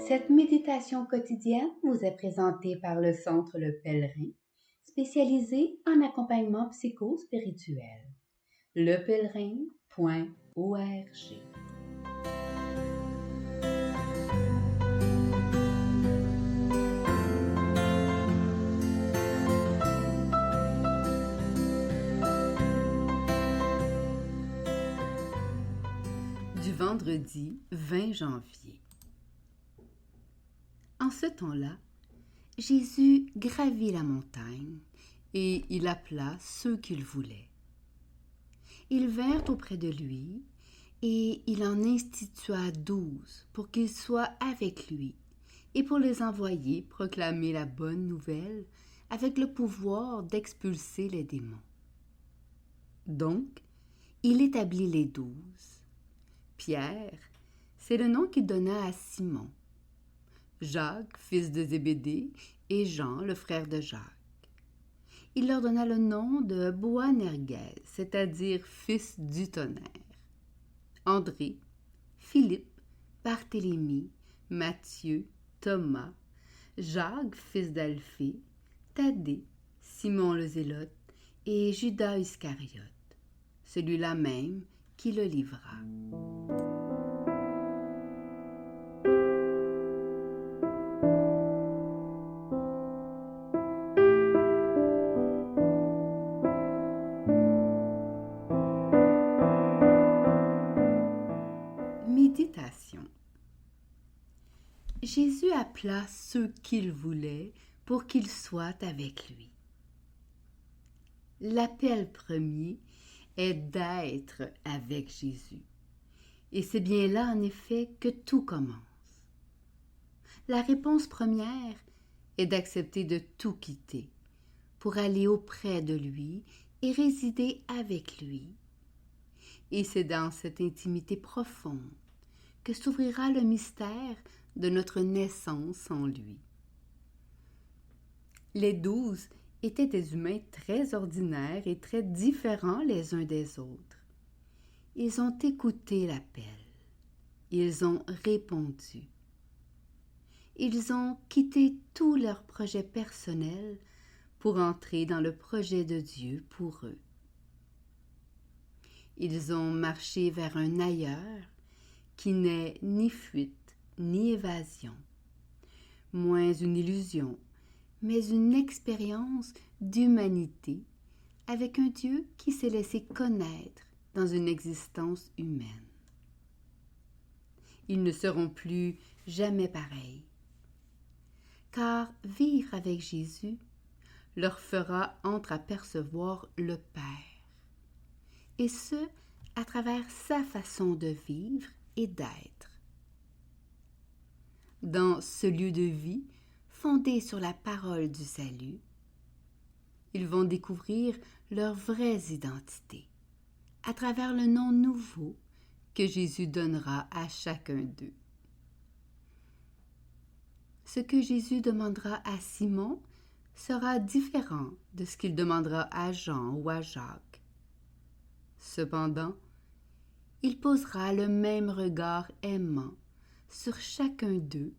Cette méditation quotidienne vous est présentée par le Centre Le Pèlerin, spécialisé en accompagnement psycho-spirituel. lepèlerin.org. Du vendredi 20 janvier. En ce temps-là, Jésus gravit la montagne et il appela ceux qu'il voulait. Ils vinrent auprès de lui et il en institua 12 pour qu'ils soient avec lui et pour les envoyer proclamer la bonne nouvelle avec le pouvoir d'expulser les démons. Donc, il établit les 12. Pierre, c'est le nom qu'il donna à Simon. Jacques, fils de Zébédée, et Jean, le frère de Jacques. Il leur donna le nom de Boanerges, c'est-à-dire fils du tonnerre. André, Philippe, Barthélemy, Matthieu, Thomas, Jacques, fils d'Alphée, Thaddée, Simon le Zélote et Judas Iscariote, celui-là même qui le livra. Méditation. Jésus appela ceux qu'il voulait pour qu'ils soient avec lui. L'appel premier est d'être avec Jésus. Et c'est bien là, en effet, que tout commence. La réponse première est d'accepter de tout quitter pour aller auprès de lui et résider avec lui. Et c'est dans cette intimité profonde que s'ouvrira le mystère de notre naissance en lui. Les 12 étaient des humains très ordinaires et très différents les uns des autres. Ils ont écouté l'appel. Ils ont répondu. Ils ont quitté tous leurs projets personnels pour entrer dans le projet de Dieu pour eux. Ils ont marché vers un ailleurs qui n'est ni fuite ni évasion, moins une illusion, mais une expérience d'humanité avec un Dieu qui s'est laissé connaître dans une existence humaine. Ils ne seront plus jamais pareils, car vivre avec Jésus leur fera entreapercevoir le Père, et ce, à travers sa façon de vivre et d'être. Dans ce lieu de vie, fondé sur la parole du salut, ils vont découvrir leur vraie identité, à travers le nom nouveau que Jésus donnera à chacun d'eux. Ce que Jésus demandera à Simon sera différent de ce qu'il demandera à Jean ou à Jacques. Cependant, il posera le même regard aimant sur chacun d'eux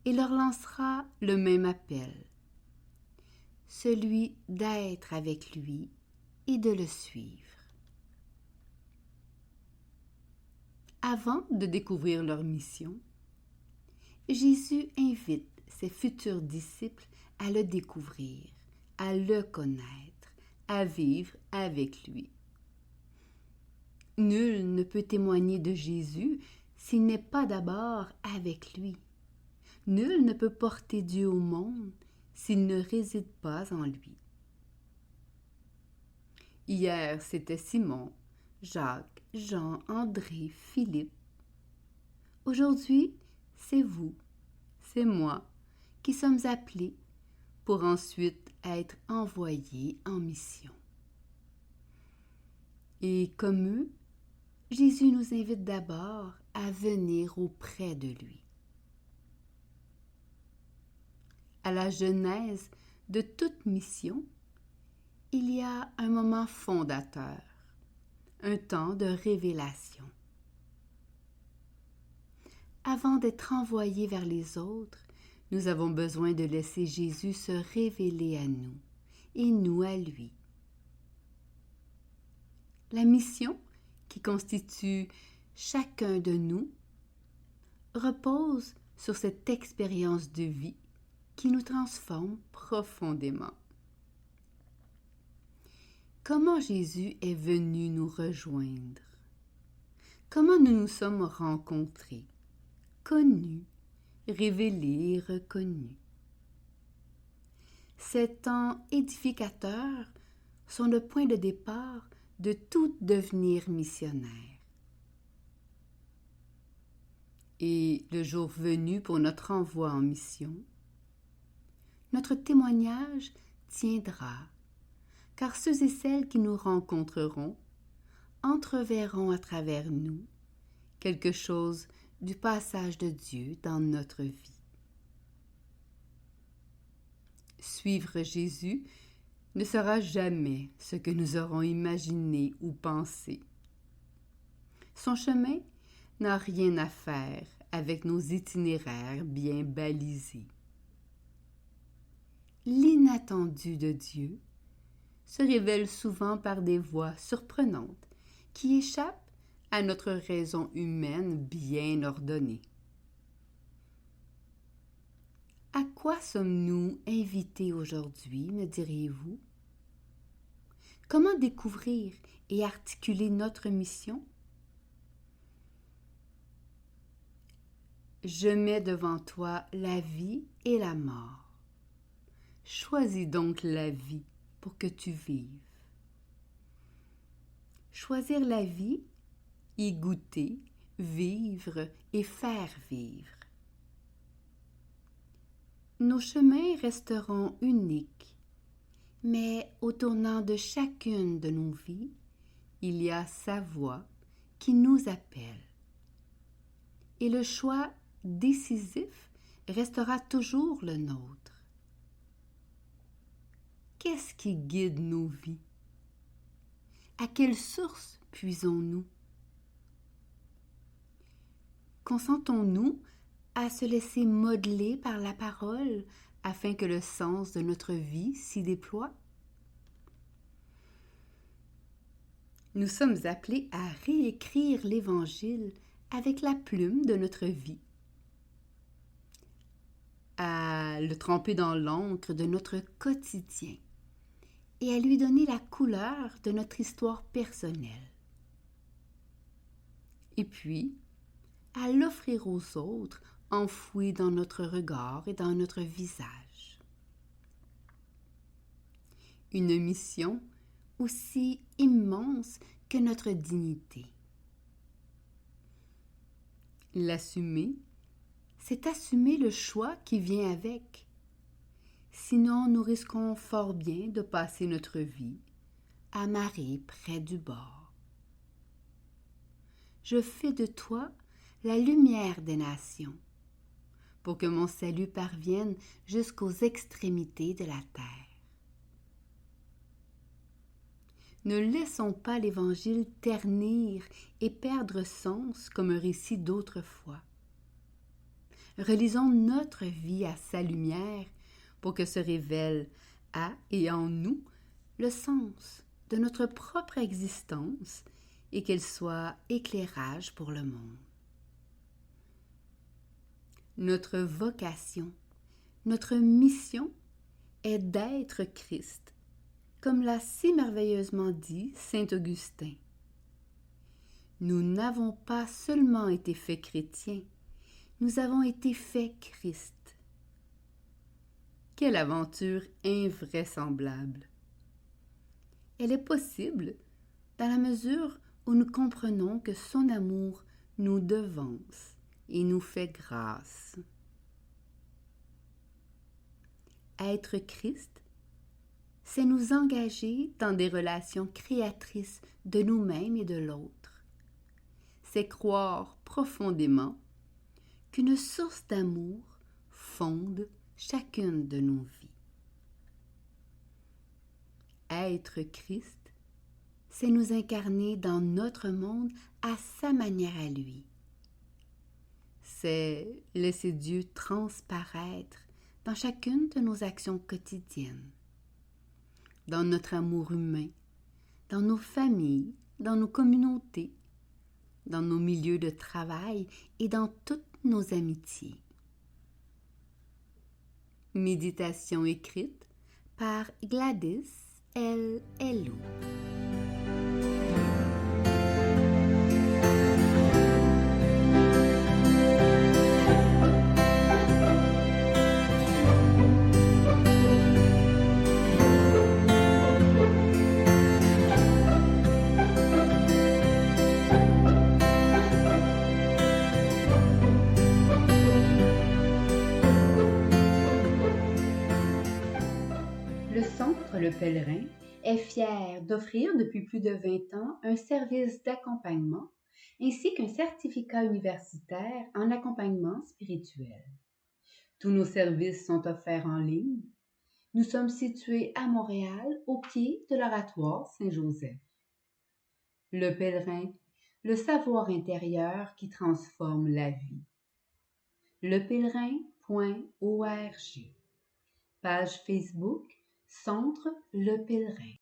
et leur lancera le même appel, celui d'être avec lui et de le suivre. Avant de découvrir leur mission, Jésus invite ses futurs disciples à le découvrir, à le connaître, à vivre avec lui. Nul ne peut témoigner de Jésus s'il n'est pas d'abord avec lui. Nul ne peut porter Dieu au monde s'il ne réside pas en lui. Hier, c'était Simon, Jacques, Jean, André, Philippe. Aujourd'hui, c'est vous, c'est moi, qui sommes appelés pour ensuite être envoyés en mission. Et comme eux, Jésus nous invite d'abord à venir auprès de lui. À la genèse de toute mission, il y a un moment fondateur, un temps de révélation. avant d'être envoyés vers les autres, nous avons besoin de laisser Jésus se révéler à nous et nous à lui. La mission qui constitue chacun de nous repose sur cette expérience de vie qui nous transforme profondément. Comment Jésus est venu nous rejoindre? Comment nous nous sommes rencontrés, connus, révélés et reconnus? Ces temps édificateurs sont le point de départ de tout devenir missionnaire. Et le jour venu pour notre envoi en mission, notre témoignage tiendra, car ceux et celles qui nous rencontreront entreverront à travers nous quelque chose du passage de Dieu dans notre vie. Suivre Jésus ne sera jamais ce que nous aurons imaginé ou pensé. Son chemin n'a rien à faire avec nos itinéraires bien balisés. L'inattendu de Dieu se révèle souvent par des voies surprenantes qui échappent à notre raison humaine bien ordonnée. À quoi sommes-nous invités aujourd'hui, me diriez-vous? Comment découvrir et articuler notre mission? Je mets devant toi la vie et la mort. Choisis donc la vie pour que tu vives. Choisir la vie, y goûter, vivre et faire vivre. Nos chemins resteront uniques, mais au tournant de chacune de nos vies, il y a sa voix qui nous appelle. Et le choix décisif restera toujours le nôtre. Qu'est-ce qui guide nos vies? À quelle source puisons-nous? Consentons-nous à se laisser modeler par la parole afin que le sens de notre vie s'y déploie? Nous sommes appelés à réécrire l'Évangile avec la plume de notre vie, à le tremper dans l'encre de notre quotidien et à lui donner la couleur de notre histoire personnelle. Et puis, à l'offrir aux autres enfoui dans notre regard et dans notre visage. Une mission aussi immense que notre dignité. L'assumer, c'est assumer le choix qui vient avec. Sinon, nous risquons fort bien de passer notre vie amarrés près du bord. Je fais de toi la lumière des nations, pour que mon salut parvienne jusqu'aux extrémités de la terre. Ne laissons pas l'Évangile ternir et perdre sens comme un récit d'autrefois. Relisons notre vie à sa lumière pour que se révèle à et en nous le sens de notre propre existence et qu'elle soit éclairage pour le monde. Notre vocation, notre mission est d'être Christ, comme l'a si merveilleusement dit saint Augustin. Nous n'avons pas seulement été faits chrétiens, nous avons été faits Christ. Quelle aventure invraisemblable! Elle est possible dans la mesure où nous comprenons que son amour nous devance et nous fait grâce. Être Christ, c'est nous engager dans des relations créatrices de nous-mêmes et de l'autre. C'est croire profondément qu'une source d'amour fonde chacune de nos vies. Être Christ, c'est nous incarner dans notre monde à sa manière à lui. c'est laisser Dieu transparaître dans chacune de nos actions quotidiennes, dans notre amour humain, dans nos familles, dans nos communautés, dans nos milieux de travail et dans toutes nos amitiés. Méditation écrite par Gladys L. Hello. Le Centre Le Pèlerin est fier d'offrir depuis plus de 20 ans un service d'accompagnement ainsi qu'un certificat universitaire en accompagnement spirituel. Tous nos services sont offerts en ligne. Nous sommes situés à Montréal, au pied de l'Oratoire Saint-Joseph. Le Pèlerin, le savoir intérieur qui transforme la vie. lepèlerin.org. Page Facebook Centre Le Pèlerin.